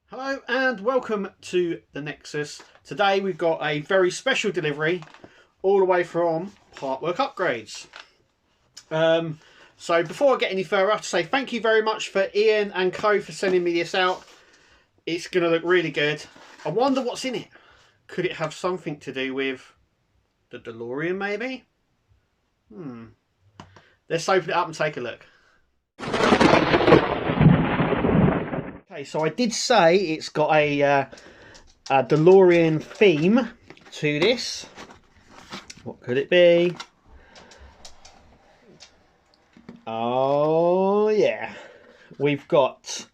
Hello and welcome to the Nexus. Today we've got a very special delivery all the way from Partwork Upgrades. So before I get any further, I have to say thank you very much for Ian and Co for sending me this out. It's going to look really good. I wonder what's in it. Could it have something to do with the DeLorean maybe? Let's open it up and take a look. Okay, so I did say it's got a DeLorean theme to this. What could it be? Oh yeah, we've got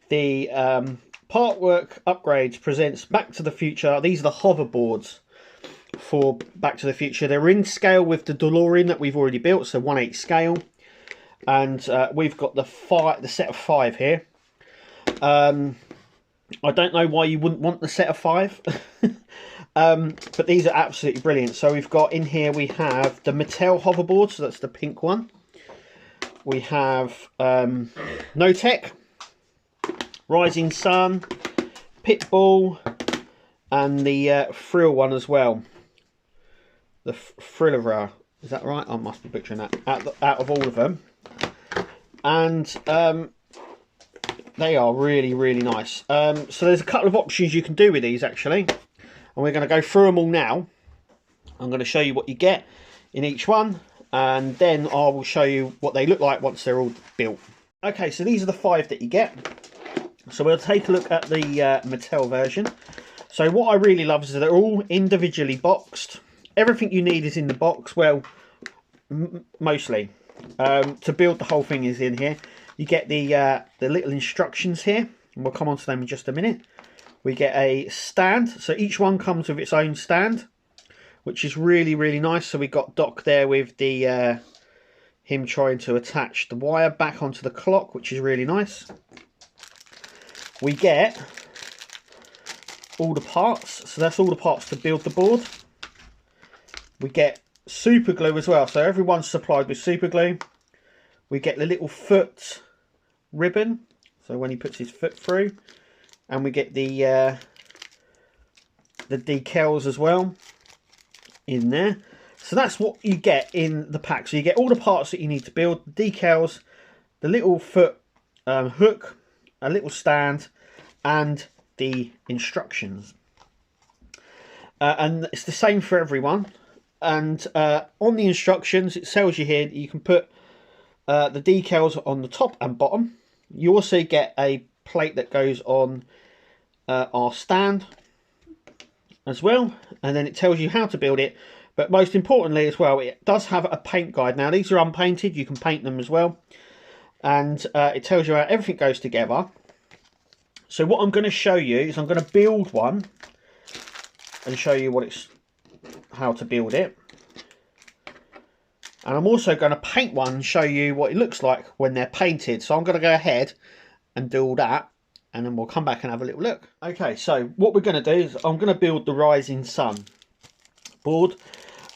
the Partwork Upgrades presents Back to the Future. These are the hoverboards for Back to the Future. They're in scale with the DeLorean that we've already built, so 1/8 scale, and we've got the set of 5 here. I don't know why you wouldn't want the set of 5. But these are absolutely brilliant. So we've got in here, we have the Mattel hoverboard, so that's the pink one. We have No Tech, Rising Sun, Pitbull, and the Thrill one as well. The Thriller, is that right? I must be butchering that. Out of all of them. And they are really nice. So there's a couple of options you can do with these actually, and we're going to go through them all now. I'm going to show you what you get in each one, and then I will show you what they look like once they're all built. Okay, so these are the 5 that you get. So we'll take a look at the Mattel version. So what I really love is that they're all individually boxed. Everything you need is in the box. Well, mostly. To build the whole thing is in here. You get the little instructions here, and we'll come on to them in just a minute. We get a stand, so each one comes with its own stand, which is really nice. So we got Doc there with the him trying to attach the wire back onto the clock, which is really nice. We get all the parts, so that's all the parts to build the board. We get super glue as well, so everyone's supplied with super glue. We get the little foot ribbon, so when he puts his foot through, and we get the decals as well in there. So that's what you get in the pack. So you get all the parts that you need to build, the decals, the little foot hook, a little stand, and the instructions. And it's the same for everyone. And on the instructions, it tells you here that you can put the decals on the top and bottom. You also get a plate that goes on our stand as well, and then it tells you how to build it. But most importantly as well, it does have a paint guide. Now these are unpainted, you can paint them as well, and it tells you how everything goes together. So what I'm going to show you is I'm going to build one and show you how to build it. And I'm also going to paint one and show you what it looks like when they're painted. So I'm going to go ahead and do all that, and then we'll come back and have a little look. Okay, so what we're going to do is I'm going to build the Rising Sun board.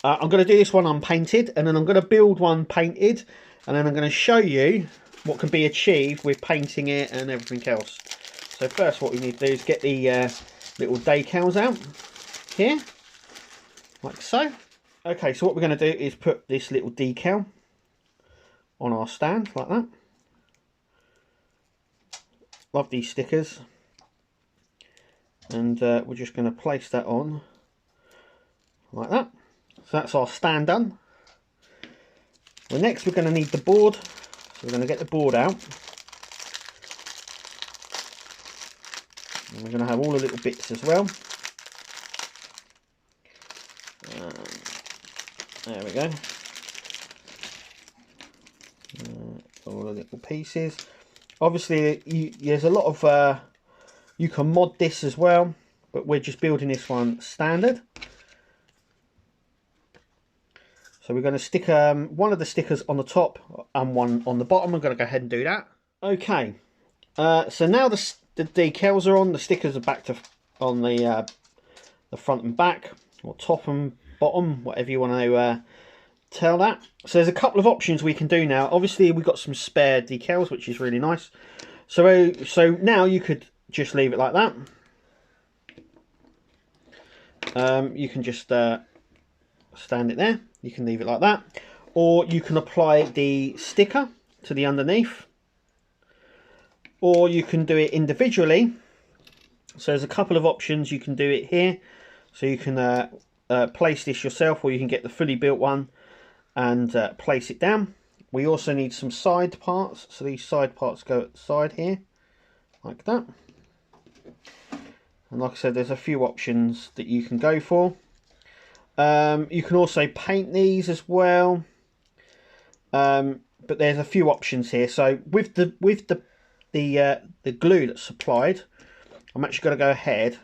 I'm going to do this one unpainted, and then I'm going to build one painted, and then I'm going to show you what can be achieved with painting it and everything else. So first what we need to do is get the little decals out here, like so. Okay, so what we're going to do is put this little decal on our stand, like that. Love these stickers. And we're just going to place that on, like that. So that's our stand done. Well, next we're going to need the board. So we're going to get the board out. And we're going to have all the little bits as well. There we go. All the little pieces. Obviously, there's a lot of you can mod this as well, but we're just building this one standard. So we're going to stick one of the stickers on the top and one on the bottom. I'm going to go ahead and do that. Okay. So now the decals are on. The stickers are back on the front and back, or top and bottom, whatever you want to tell that. So there's a couple of options we can do now. Obviously we've got some spare decals, which is really nice. So now you could just leave it like that. You can just stand it there. You can leave it like that, or you can apply the sticker to the underneath, or you can do it individually. So there's a couple of options. You can do it here, so you can place this yourself, or you can get the fully built one and place it down. We also need some side parts, so these side parts go at the side here like that. And like I said, there's a few options that you can go for. You can also paint these as well, but there's a few options here. So with the glue that's supplied, I'm actually going to go ahead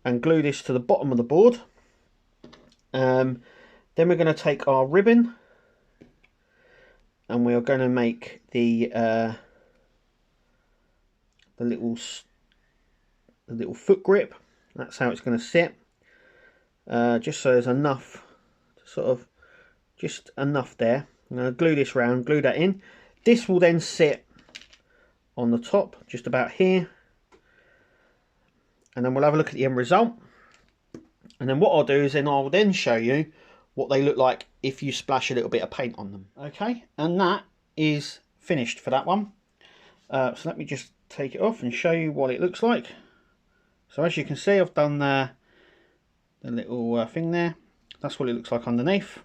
and glue this to the bottom of the board. Then we're going to take our ribbon and we're going to make the little foot grip. That's how it's going to sit. Just so there's enough, just enough there. I'm going to glue this round, glue that in. This will then sit on the top, just about here. And then we'll have a look at the end result. And then what I'll do is I'll then show you what they look like if you splash a little bit of paint on them. Okay, and that is finished for that one. So let me just take it off and show you what it looks like. So as you can see, I've done the little thing there. That's what it looks like underneath.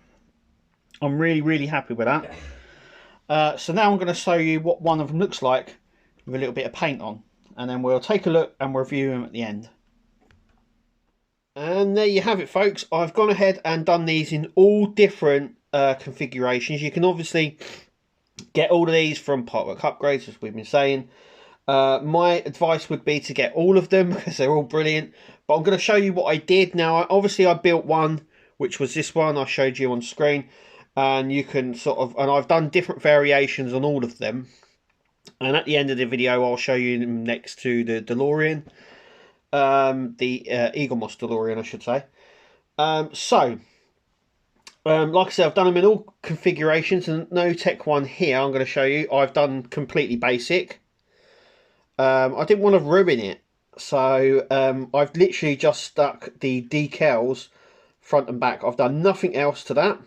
I'm really happy with that. So now I'm going to show you what one of them looks like with a little bit of paint on, and then we'll take a look and review them at the end. And there you have it, folks. I've gone ahead and done these in all different configurations. You can obviously get all of these from Partwork Upgrades, as we've been saying. My advice would be to get all of them because they're all brilliant. But I'm going to show you what I did. Now, obviously, I built one, which was this one I showed you on screen. And you can and I've done different variations on all of them. And at the end of the video, I'll show you them next to the DeLorean. The Eagle Moss DeLorean, I should say. Like I said, I've done them in all configurations. And no tech one here I'm going to show you. I've done completely basic. I didn't want to ruin it. So I've literally just stuck the decals front and back. I've done nothing else to that.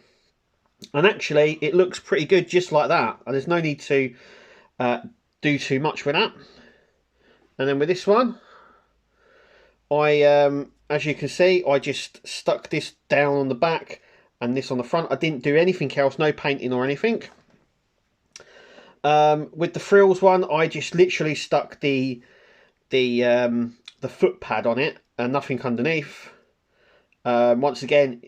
And actually, it looks pretty good just like that. And there's no need to do too much with that. And then with this one, as you can see, I just stuck this down on the back and this on the front. I didn't do anything else, no painting or anything. With the frills one, I just literally stuck the foot pad on it and nothing underneath. Once again,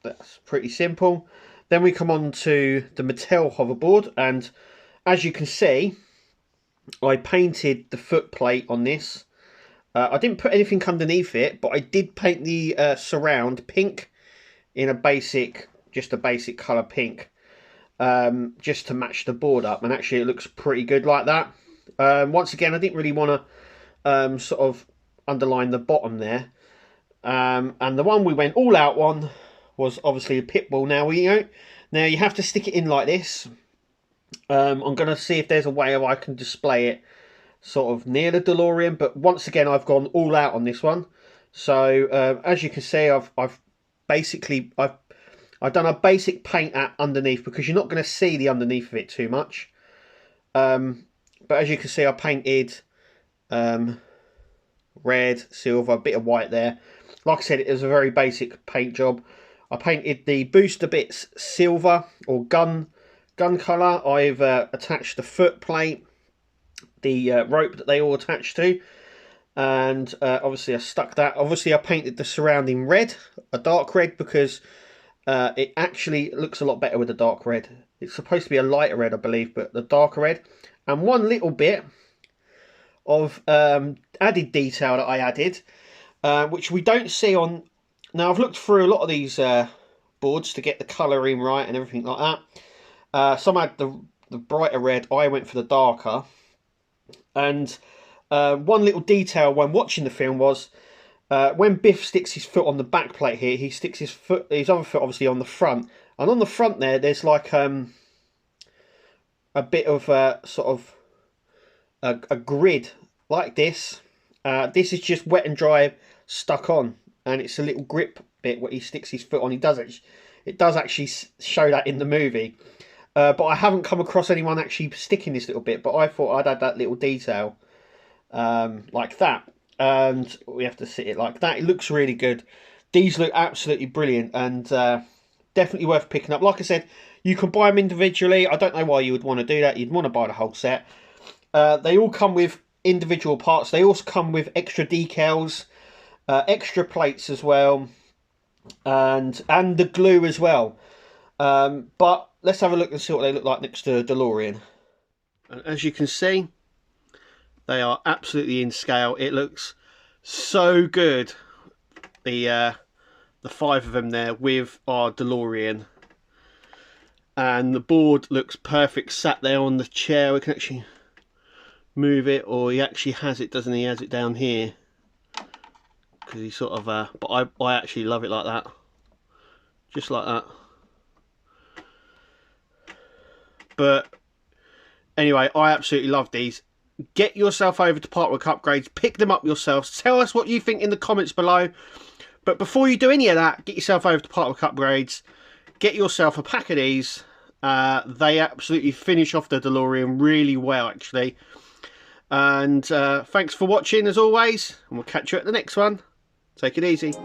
that's pretty simple. Then we come on to the Mattel hoverboard, and as you can see, I painted the foot plate on this. I didn't put anything underneath it, but I did paint the surround pink in just a basic colour pink, just to match the board up, and actually it looks pretty good like that. Once again, I didn't really want to underline the bottom there. And the one we went all out on was obviously a pit bull. Now you have to stick it in like this. I'm going to see if there's a way of I can display it near the DeLorean, but once again I've gone all out on this one. So as you can see, I've done a basic paint underneath because you're not going to see the underneath of it too much. But as you can see, I painted red, silver, a bit of white there. Like I said, it was a very basic paint job. I painted the booster bits silver or gun colour. I've attached the foot plate, the rope that they all attach to, and obviously I stuck that. Obviously I painted the surrounding red, a dark red, because it actually looks a lot better with a dark red. It's supposed to be a lighter red, I believe, but the darker red. And one little bit of added detail that I added, which we don't see on... Now, I've looked through a lot of these boards to get the colouring right and everything like that. Some had the brighter red. I went for the darker. And one little detail when watching the film was when Biff sticks his foot on the back plate here, he sticks his other foot obviously on the front. And on the front there's like a bit of a grid like this. This is just wet and dry stuck on, and it's a little grip bit where he sticks his foot on. It does actually show that in the movie, but I haven't come across anyone actually sticking this little bit. But I thought I'd add that little detail like that, and we have to sit it like that. It looks really good. These look absolutely brilliant, and definitely worth picking up. Like I said, you can buy them individually. I don't know why you would want to do that. You'd want to buy the whole set. They all come with individual parts. They also come with extra decals, extra plates as well, and the glue as well. But let's have a look and see what they look like next to the DeLorean. And as you can see, they are absolutely in scale. It looks so good. The 5 of them there with our DeLorean, and the board looks perfect sat there on the chair. We can actually move it, or he actually has it, doesn't he? He has it down here because he sort of but I actually love it like that, just like that. But anyway, I absolutely love these. Get yourself over to Partwork Upgrades, pick them up yourself, tell us what you think in the comments below. But before you do any of that, get yourself over to Partwork Upgrades, get yourself a pack of these. They absolutely finish off the DeLorean really well, actually. And thanks for watching, as always, and we'll catch you at the next one. Take it easy.